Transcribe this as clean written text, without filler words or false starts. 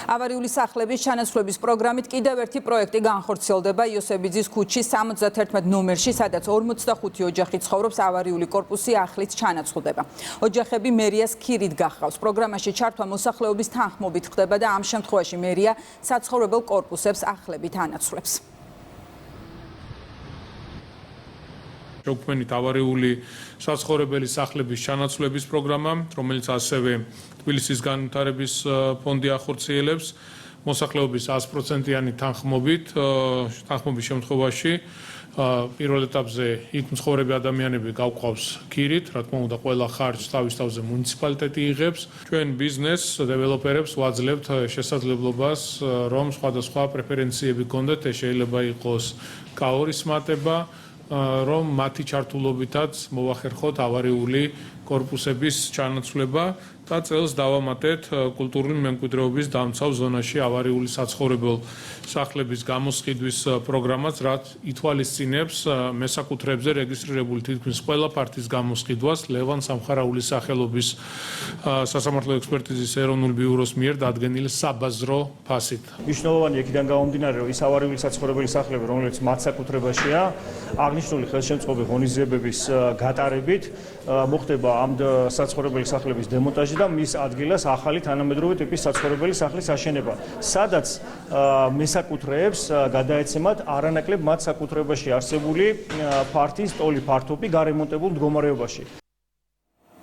ავარიული სახლების ჩანაცვლების პროგრამით კიდევ ერთი პროექტი განხორციელდება იოსებიძის ქუჩის 71 ნომერში, სადაც 45 ოჯახი ცხოვრობს, ავარიული კორპუსი ახლით ჩანაცვლდება. ოჯახები მერიას ქირით გახავს. პროგრამაში ჩართვა მოსახლეობის თანხმობით ხდება და ამ შემთხვევაში მერია საცხოვრებელ კორპუსებს ახლებით ანაცვლებს. Dokumentit ავარიული საცხოვრებელი სახლების ჩანაცვლების პროგრამა, რომელიც ასევე თბილისის განვითარების ფონდი ახორციელებს, მოსახლეობის 100%-იანი თანხმობის შემთხვევაში პირველ ეტაპზე იქ მცხოვრები ადამიანები გავყავს ქირით, რა თქმა უნდა, ყველა ხარჯს თავის თავზე მუნიციპალიტეტი იღებს. ჩვენ ბიზნესს, დეველოპერებს ვაძლევთ შესაძლებლობას, რომ სხვადასხვა პრეფერენციები გქონდეთ, ეს შეიძლება იყოს კაორის მატება, რომ მათი ჩართულობითაც მოვახერხოთ ავარიული კორპუსების ჩანაცვლება და წელს დავამატეთ კულტურული მემკვიდრეობის დამცავ ზონაში ავარიული საცხოვრებელ სახლების გამოსყიდვის პროგრამას, რაც ითვალისწინებს მესაკუთრეებზე რეგისტრირებული თითქმის ყველა პარტიის გამოსყიდვას ლევან სამხარაულის სახელობის სასამართლო ექსპერტიზის ეროვნულ ბიუროს მიერ დადგენილი საბაზრო ფასით. მნიშვნელოვანი იქიდან გამომდინარე, რომ ის ავარიული საცხოვრებელი სახლები, რომელიც მათ საკუთრებაშია, აღნიშნული ხელშემწყობი ღონისძიებების გატარებით მოხდება ამ საცხოვრებელი სახლების დემონტაჟი და მის ადგილას ახალი თანამედროვე ტიპის საცხოვრებელი სახლის აშენება, სადაც მესაკუთრეებს გადაეცემათ არანაკლებ მათ საკუთრებაში არსებული ფართის ტოლი ფართობი გარემონტებულ მდგომარეობაში.